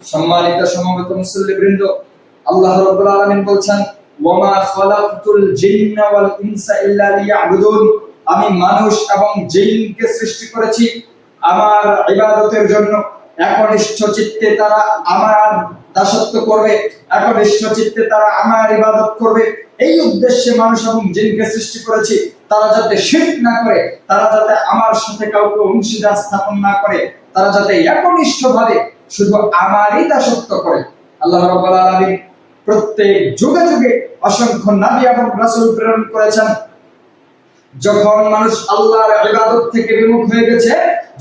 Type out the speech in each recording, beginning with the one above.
সম্মানিত সমবেত মুসল্লিবৃন্দ, আল্লাহ রাব্বুল আলামিন বলছেন, ওয়ামা খালাকতুল জিন্না ওয়াল ইনসা ইল্লা লিয়াবুদুন। আমি মানুষ এবং জিনকে সৃষ্টি করেছি আমার ইবাদতের জন্য। একনিষ্ঠ চিত্তে তারা আমার দাসত্ব করবে, একনিষ্ঠ চিত্তে তারা আমার ইবাদত করবে। এই উদ্দেশ্যে মানুষ এবং জিনকে সৃষ্টি করেছি, তারা যাতে শিরক না করে, তারা যাতে আমার সাথে কাউকে অংশীদার স্থাপন না করে, তারা যাতে একনিষ্ঠভাবে শুধু আমারই দাসত্ব করে। আল্লাহ রাব্বুল আলামিন প্রত্যেক যুগে যুগে অসংখ্য নবী এবং রাসূল প্রেরণ করেছেন। যখন মানুষ আল্লাহর ইবাদত থেকে বিমুখ হয়ে গেছে,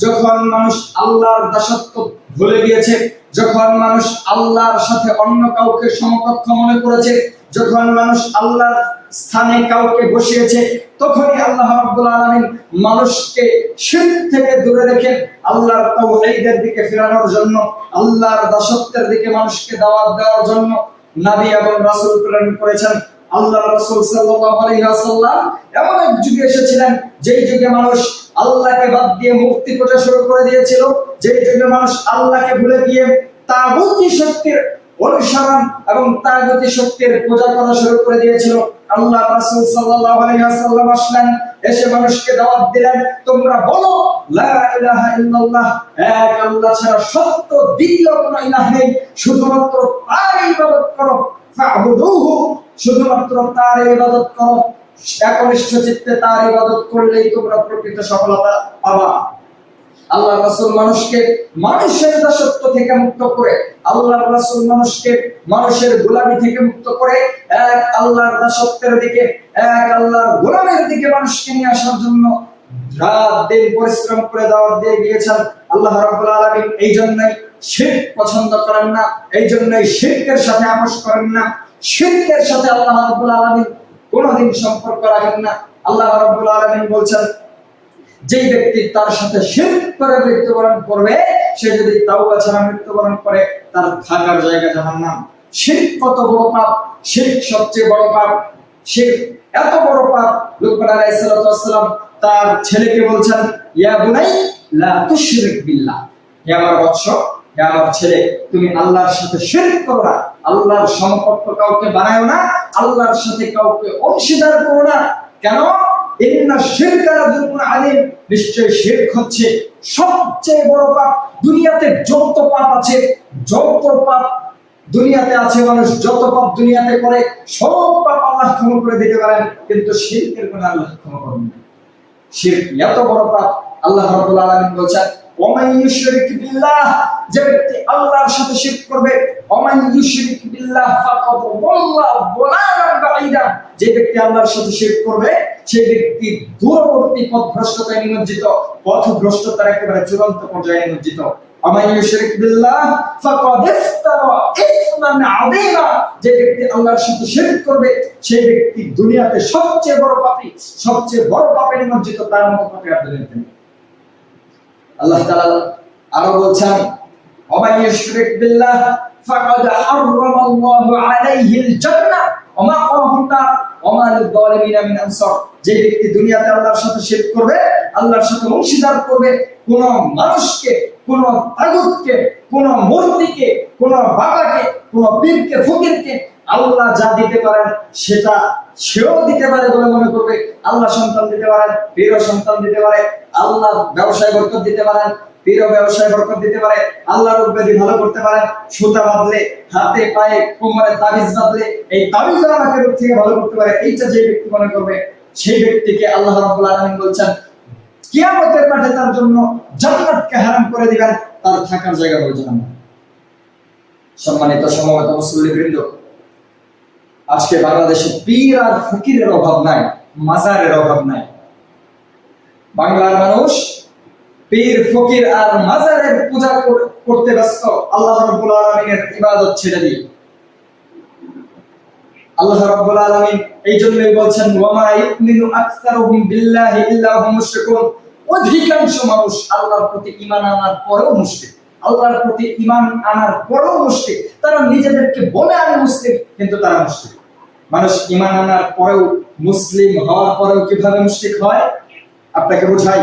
যখন মানুষ আল্লাহর দাসত্ব ভুলে গিয়েছে, যখন মানুষ আল্লাহর সাথে অন্য কাউকে সমকক্ষ মনে করেছে, যখন মানুষ আল্লাহর স্থানে কাউকে বসিয়েছে, তখনই আল্লাহ রাব্বুল আলামিন মানুষকে শিরক থেকে দূরে রেখে আল্লাহর তাওহীদের দিকে ফেরানোর জন্য, আল্লাহর দাসত্বের দিকে মানুষকে দাওয়াত দেওয়ার জন্য নবী এবং রাসূল প্রেরণ করেছেন। আল্লাহর রাসূল সাল্লাল্লাহু আলাইহি ওয়াসাল্লাম এমন এক যুগে এসেছিলেন যেই যুগে মানুষ আল্লাহকে বাদ দিয়ে মূর্তি পূজা শুরু করে দিয়েছিল, যেই যুগে মানুষ আল্লাহকে ভুলে গিয়ে তাগুতি শক্তির অনুসরণ এবং তাগুতি শক্তির পূজা করা শুরু করে দিয়েছিল। আল্লাহ রাসূল সাল্লাল্লাহু আলাইহি ওয়াসাল্লাম আসলেন, এসে মানুষকে দাওয়াত দিলেন, তোমরা বলো লা ইলাহা ইল্লাল্লাহ, এক আল্লাহ ছাড়া সত্য দ্বিতীয় কোনো ইলাহ নেই, শুধুমাত্র তার ইবাদত করো, ফা'বুদুহু, শুধুমাত্র তার ইবাদত করো, একনিষ্ঠ চিত্তে তার ইবাদত করলেই তোমরা প্রকৃত সফলতা পাবা। আল্লাহ রাসূল মানুষকে মানুষের দাসত্ব থেকে মুক্ত করে, আল্লাহ রাসূল মানুষকে মানুষের গোলামি থেকে মুক্ত করে এক আল্লাহর দাসত্বের দিকে, এক আল্লাহর গোলামের দিকে মানুষকে নিয়ে আসার জন্য রাত দিন পরিশ্রম করে দাওয়াত দিয়ে গিয়েছেন। আল্লাহ রাব্বুল আলামিন এই জন্যই শিরক পছন্দ করেন না, এই জন্যই শিরকের সাথে আপোষ করেন না, শিরকের সাথে আল্লাহ রাব্বুল আলামিন কোনদিন সম্পর্ক রাখেন না। আল্লাহ রাব্বুল আলামিন বলছেন, যেই ব্যক্তি তার সাথে শিরক করে মৃত্যুবরণ করবে, সে যদি তাওবা ছাড়া মৃত্যুবরণ করে, তার থাকার জায়গা জাহান্নাম। শিরক কত বড় পাপ, শিরক সবচেয়ে বড় পাপ, শিরক এত বড় পাপ। লুকমান আলাইহিস সালাম তার ছেলেকে বলছেন, ইয়া বুনাই লা তুশরিক বিল্লাহ, হে আমার বৎস, হে আমার ছেলে, তুমি আল্লাহর সাথে শিরক করো না, আল্লাহর সমকক্ষ কাউকে বানায়ো না, আল্লাহর সাথে কাউকে অংশীদার করো না। কেন? ইন্না শিরকা লাযুলমুন আলীম, নিশ্চয় শিরক হচ্ছে সবচেয়ে বড় পাপ। দুনিয়াতে যত পাপ আছে, যত পাপ দুনিয়াতে আছে, মানুষ যত পাপ দুনিয়াতে করে, সব পাপ আল্লাহ ক্ষমা করে দিতে পারেন, কিন্তু শিরকের গুনাহ আল্লাহ ক্ষমা করবেন না। শিরক এত বড় পাপ। আল্লাহ রাব্বুল আলামিন বলেন, ওমান ইউশরিক বিল্লাহ, যে ব্যক্তি আল্লাহর সাথে শিরক করবে, ওমান ইউশরিক বিল্লাহ ফাকাদ দাল্লা দালালান বাঈদা, যে ব্যক্তি আল্লাহর সাথে শিরক করবে, সেই ব্যক্তি দূরবর্তী পথভ্রষ্টতায় নিমজ্জিত, পথভ্রষ্টতার একেবারে চূড়ান্ত পর্যায়ে নিমজ্জিত। ওমান ইউশরিক বিল্লাহ ফাকাদ ইফতারা ইসমান আযীমা, যে ব্যক্তি আল্লাহর সাথে শিরক করবে, সেই ব্যক্তি দুনিয়াতে সবচেয়ে বড় পাপী, সবচেয়ে বড় পাপে নিমজ্জিত, তার মতো পাপী আর দুনিয়াতে নেই। আল্লাহ তাআলা আরো বলছেন, ওমান ইউশরিক বিল্লাহ ফাকাদ হারামাল্লাহু আলাইহিল জান্নাহ ওয়া মা'ওয়াহুন নার ওয়া মা লিয-যালিমিনা মিন আনসার, যে ব্যক্তি দুনিয়াতে আল্লাহর সাথে শিরক করবে, আল্লাহর সাথে অংশীদার করবে, কোন মানুষকে, কোন তাগুতকে, কোন মূর্তিকে, কোন বাবাকে, কোন পীরকে, ফকিরকে আল্লাহ যা দিতে পারেন সেটা সেও দিতে পারে বলে মনে করবে। আল্লাহ সন্তান দিতে পারেন, পীরও সন্তান দিতে পারে, আল্লাহ ব্যবসায় বরকত দিতে পারেন, পীরও ব্যবসায় বরকত দিতে পারে, আল্লাহ রোগ ব্যাধি ভালো করতে পারেন, সুতা বাঁধলে, হাতে পায়ে কোমরে তাবিজ বাঁধলে এই তাবিজ আমাকে রোগ থেকে ভালো করতে পারে, এইটা যে ব্যক্তি মনে করবে, সেই ব্যক্তিকে আল্লাহ রাব্বুল আলামিন বলছেন, কিয়ামতের মাঠে তার জন্য জান্নাতকে হারাম করে দিবেন, তার থাকার জায়গা হবে জাহান্নাম। সম্মানিত সমবেত মুসল্লিবৃন্দ, আজকে বাংলাদেশে পীর আর ফকিরের অভাব নাই, মাজারের অভাব নাই। বাংলার মানুষ পীর, ফকির আর মাজারের পূজা করতে ব্যস্ত, আল্লাহ রাব্বুল আলামিনের ইবাদত ছেড়ে দিয়ে। আল্লাহ রাব্বুল আলামিন এই জন্যই বলছেন, ওয়া মা ইউমিনু আকসারুহুম বিল্লাহি ইল্লা হুম মুশরিকুন, অধিকাংশ মানুষ আল্লাহর প্রতি ঈমান আনার পরেও মুশরিক, আল্লাহর প্রতি ঈমান আনার পরেও মুশরিক। তারা নিজেদেরকে বলে আমি মুসলিম, কিন্তু তারা মুশরিক। মানুষ ঈমান আনার পরেও, মুসলিম হওয়ার পরেও কিভাবে মুশরিক হয় আপনাকে বোঝাই।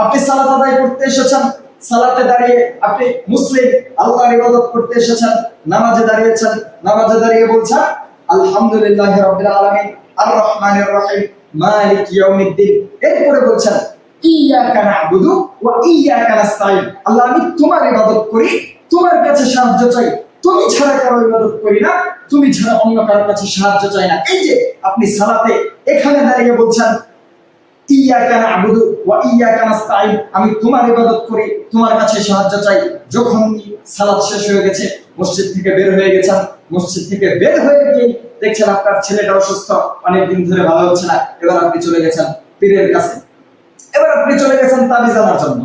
আপনি সালাত আদায় করতে এসেছেন, সালাতে দাঁড়িয়ে আপনি মুসলিম আল্লাহর ইবাদত করতে এসেছেন, নামাজে দাঁড়িয়েছেন, নামাজে দাঁড়িয়ে বলছেন আলহামদুলিল্লাহি রাব্বিল আলামিন আর রহমানির রহিম মালিক ইয়াউমিদ্দিন। এরপরে বলছেন ইয়াকা না'বুদু ওয়া ইয়াকা নাস্তাইন। আল্লাহ আমি তোমার ইবাদত করি, তোমার কাছে সাহায্য চাই, তুমি ছাড়া কারো ইবাদত করি না, তুমি ছাড়া অন্য কারোর কাছে সাহায্য চাই না। এই যে আপনি সালাতে এখানে দাঁড়িয়ে বলছেন ইয়াকা না'বুদু ওয়া ইয়াকা নাস্তাইন, আমি তোমার ইবাদত করি, তোমার কাছে সাহায্য চাই। যখন সালাত শেষ হয়ে গেছে, মসজিদ থেকে বের হয়ে গেছেন, মসজিদ থেকে বের হয়ে গিয়ে দেখছেন আপনার ছেলেটা অসুস্থ, অনেকদিন ধরে ভালো হচ্ছে না, এবার আপনি চলে গেছেন পীরের কাছে, এবার আপনি চলে গেছেন তাবিজ আনার জন্য,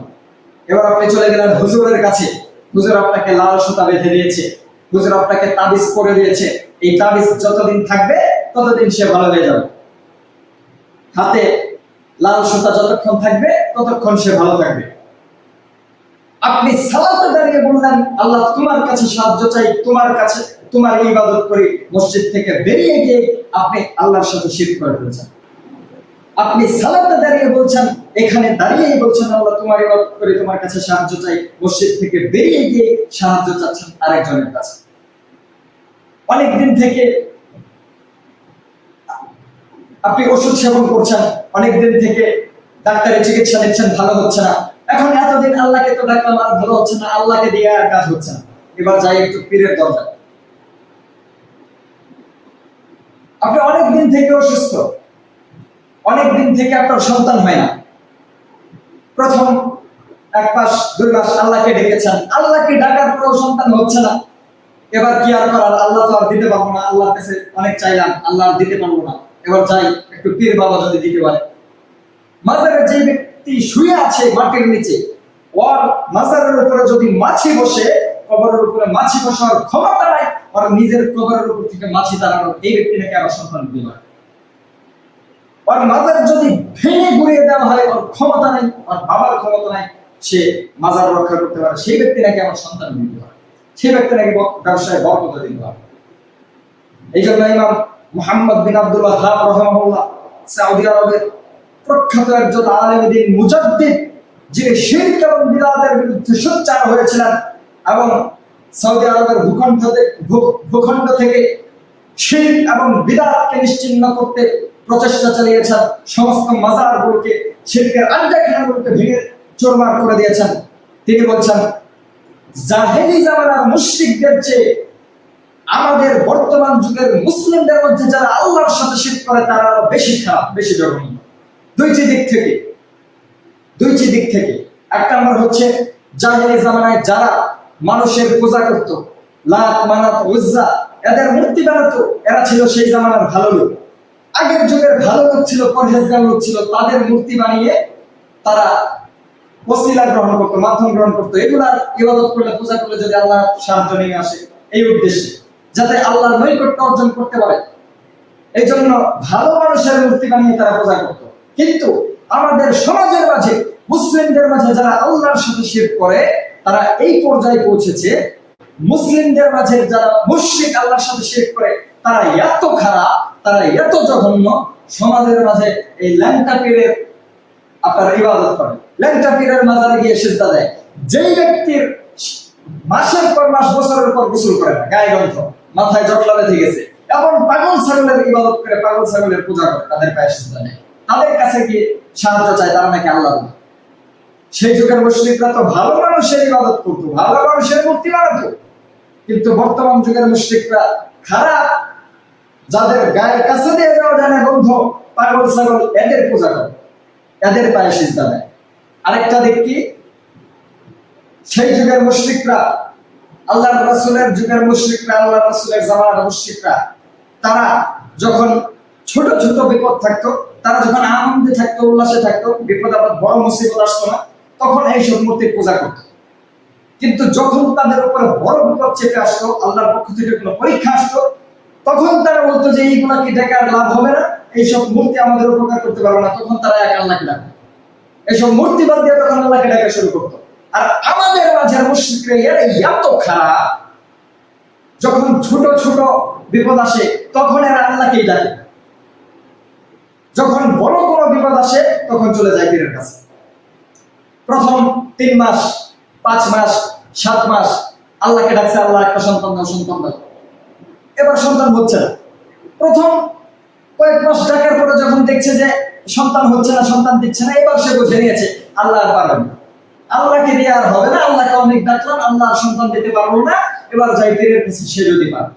এবার আপনি চলে গেলেন হুজুরের কাছে, হুজুর আপনাকে লাল সুতা বেঁধে দিয়েছে, হুজুর আপনাকে তাবিজ করে দিয়েছে, এই তাবিজ যতদিন থাকবে ততদিন সে ভালো হয়ে যাবে। হাতে লাল সুতা যতক্ষণ থাকবে ততক্ষণ সে ভালো থাকবে। আপনি সালাতে দাঁড়িয়ে বললেন আল্লাহ তোমার কাছে সাহায্য চাই, তোমার কাছে তোমার ইবাদত করি, মসজিদ থেকে বেরিয়ে গিয়ে আপনি আল্লাহর সাথে শিরক করে ফেলেছেন। আপনি সালাতে দাঁড়িয়ে বলছেন, এখানে দাঁড়িয়েই বলছেন আল্লাহ তোমার ইবাদত করি, তোমার কাছে সাহায্য চাই, মসজিদ থেকে বেরিয়ে গিয়ে সাহায্য চাচ্ছেন আরেকজনের কাছে। অনেকদিন থেকে আপনি ওষুধ সেবন করছেন, অনেকদিন থেকে ডাক্তারের চিকিৎসা নিচ্ছেন, ভালো হচ্ছে না, এখন এতদিন আল্লাহকে তো ডাকলাম আর ভালো হচ্ছে না, আল্লাহকে দিয়ে আর কাজ হচ্ছে না, এবার যাই একটু পীরের দরজায়। আপনি অনেকদিন থেকে অসুস্থ, অনেকদিন থেকে আপনার সন্তান হয় না, প্রথম 1 মাস 2 মাস আল্লাহকে ডেকেছেন, আল্লাহকে ডাকার পরেও সন্তান হচ্ছে না, এবার কি আর করার, আল্লাহ তো আর দিতে পারবো না, আল্লাহর কাছে অনেক চাইলাম, আল্লাহ আর দিতে পারবো না, এবার যাই একটু পীর বাবা যদি দিতে পারে। মাজারের যে ব্যক্তি শুয়ে আছে মাটির নিচে, ওর মাজারের উপরে যদি মাছি বসে, কবরের উপরে মাছি বসার ক্ষমতা নাই, ওর নিজের কবরের উপর থেকে মাছি তাড়ানোর, এই ব্যক্তি নাকি আবার সন্তান দিতে পারে। ওর মাজার যদি ভেঙে ঘুরিয়ে দেওয়া হয়, ওর ক্ষমতা নাই, ওর বাবার ক্ষমতা নাই, সে মাজার রক্ষা করতে পারে, সেই ব্যক্তি নাকি আমার সন্তান দিতে পারে, সেই ব্যক্তি নাকি ব্যবসায় বরকত দিতে পারে। এই জন্য ইমাম মুহাম্মদ বিন আব্দুল ওয়াহ্হাব রাহিমাহুল্লাহ সৌদি আরবের প্রখ্যাত একজন আলেম দ্বীন মুজাদ্দিদ, যিনি শিরক এবং বিদআতের বিরুদ্ধে সোচ্চার হয়েছিলেন এবং সৌদি আরবের ভূখণ্ড থেকে শিরক এবং বিদআতকে নিশ্চিহ্ন করতে প্রচেষ্টা চালিয়েছেন, সমস্ত মাজারগুলোকে, শিরকের আড্ডাখানাগুলোকে ভেঙে চুরমার করে দিয়েছেন। তিনি বলছেন জাহেলি জামানার মুশরিকদের চেয়ে আমাদের বর্তমান যুগের মুসলিমদের মধ্যে যারা আল্লাহর সাথে শিরক করে তারা আরো বেশি খারাপ, বেশি জঘন্য। দুইটি দিক থেকে এক নম্বর হচ্ছে জাহেলি জামানায় যারা মানুষের পূজা করত, লাত মানাত উজ্জা, এদের মূর্তি বানাতো, এরা ছিল সেই জামানার ভালো লোক, আগের যুগের ভালো লোক ছিল, পরহেজগার লোক ছিল, তাদের মূর্তি বানিয়ে তারা ওসিলা গ্রহণ করতো, মাধ্যম গ্রহণ করতো, এগুলার ইবাদত করলে, পূজা করলে যদি আল্লাহ সাহায্য নিয়ে আসে, এই উদ্দেশ্যে যাতে আল্লাহর নৈকট্য অর্জন করতে পারে, এই জন্য ভালো মানুষের মূর্তি বানিয়ে তারা পূজা করত। কিন্তু আমাদের সমাজের মাঝে, মুসলিমদের মাঝে যারা আল্লাহর সাথে শিরক করে, তারা এই পর্যায়ে পৌঁছেছে, মুসলিমদের মাঝে যারা মুশরিক আল্লাহর সাথে শিরক করে, তারা এত খারাপ, তারা এত জঘন্য, সমাজের মাঝে এই ল্যাংটা পীরের আপনার ইবাদত করে, ল্যাংটা পীরের মাজারে গিয়ে সিজদা দেয়, যেই ব্যক্তির মাসের পর মাস, বছরের পর গোসল করে না, গায়ে গন্ধ, মাথায় জটলা বেঁধে গেছে, এবং পাগল ছাগলের ইবাদত করে, পাগল ছাগলের পূজা করে, তাদের পায়ে সিজদা নেয়, তাদের কাছে গিয়ে সাহায্য চায়, তারা নাকি আল্লাহ। সেই যুগের মুশরিকরা তো ভালো মানুষের ইবাদত করতো, ভালো মানুষের মূর্তি বানাতো, কিন্তু বর্তমান যুগের মুশরিকরা খারাপ, যাদের গায়ের কাছে দিয়ে যাওয়া যায় না গন্ধ, পাগল ছাগল, এদের পূজা করে, এদের পায়ে সিজদা দেয়। আরেকটা দিক কি, সেই যুগের মুশরিকরা, আল্লাহর রাসূলের যুগের মুশরিকরা, আল্লাহর রাসূলের জামানার মুশরিকরা, তারা যখন ছোট ছোট বিপদ থাকতো, তারা যখন আনন্দে থাকতো, উল্লাসে থাকতো, বিপদ আপদ বড় মুসিবত আসতো না, তখন এইসব মূর্তির পূজা করতো। কিন্তু যখন তাদের উপরে বড় বিপদ চেপে আসতো, আল্লাহর পক্ষ থেকে কোনো পরীক্ষা আসতো, তখন তারা বলতো যে এইগুলা কি ডেকে আর লাভ হবে না, এইসব মূর্তি আমাদের উপকার করতে পারবে না, তখন তারা এক আল্লাহকে ডাকে, এইসব মূর্তি বাদ দিয়ে তখন আল্লাহকে ডাকা শুরু করতো। আর আমাদের মাঝে মুশরিকরা এরা এত খারাপ, যখন ছোট ছোট বিপদ আসে তখন এরা আল্লাহকেই ডাকে, যখন বড় কোনো বিপদ আসে তখন চলে যায় পীরের কাছে। প্রথম 3 মাস 5 মাস 7 মাস আল্লাহকে ডাকছে, আল্লাহ একটা সন্তান দাও, সন্তান দাও। এবার সন্তান হচ্ছে না। প্রথম কয়েক মাস ডাকার পরে যখন দেখছে যে সন্তান হচ্ছে না, সন্তান দিচ্ছে না, এবার সে বুঝে নিয়েছে আল্লাহ আর পারবে না, আল্লাহকে দিয়ে আর হবে না, আল্লাহকে অনেক ডাকলাম, আল্লাহ আর সন্তান দিতে পারবো না, এবার যাই পীরের কাছে সে যদি পারে।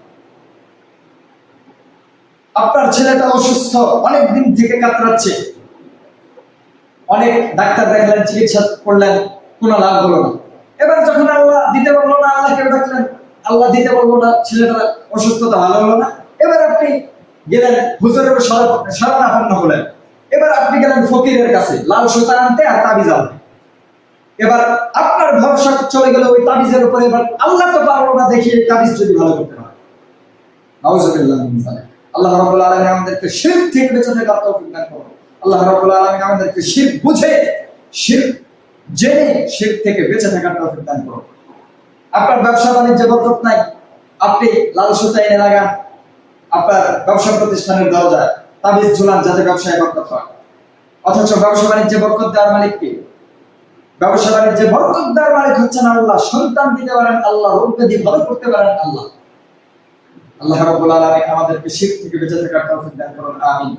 আপনার ছেলেটা অসুস্থ, অনেক দিন থেকে কাতরাচ্ছে, অনেক ডাক্তার দেখালেন, চিকিৎসা করলেন, কোনো লাভ হলো না। এবার যখন আল্লাহ দিতে পারলো না, আল্লাহকে ডাকলেন, আল্লাহ দিতে পারলো না, ছেলেটা অসুস্থতা ভালো হলো না। এবার আপনি গেলেন হুজুরের শরণাপন্ন হলেন। এবার আপনি গেলেন ফকিরের কাছে লাল সুতা আনতে আর তাবিজ আনতে। এবার আপনার ভরসা চলে গেল ওই তাবিজের উপরে। এবার আল্লাহ তো পারলো না, দেখি তাবিজ যদি ভালো করতে পারে। নাউজুবিল্লাহ মিন যালিক। আল্লাহ রাব্বুল আলামিন আমাদেরকে শিরক থেকে বেঁচে থাকার তৌফিক দান করুন। আল্লাহ রাব্বুল আলামিন আমাদেরকে শিরক বুঝে, শিরক জেনে শিরক থেকে বেঁচে থাকার তৌফিক দান করুন। আপনার ব্যবসা বাণিজ্যে বরকত নাই, আপনি লাল সুতা এনে লাগান আপনার ব্যবসা প্রতিষ্ঠানের দরজায়, তাবিজ ঝুলান যাতে ব্যবসায় বরকত হয়। অথচ ব্যবসা বাণিজ্যে বরকত দেওয়ার মালিক কে? ব্যবসা বাণিজ্যে বরকত দেওয়ার মালিক হচ্ছেন আল্লাহ। সন্তান দিতে পারেন আল্লাহ, রোগ ব্যাধি ভালো করতে পারেন আল্লাহ। আল্লাহ রাব্বুল আলামিন আমাদেরকে শিরক থেকে বেঁচে থাকার তৌফিক দান করুন। আমিন।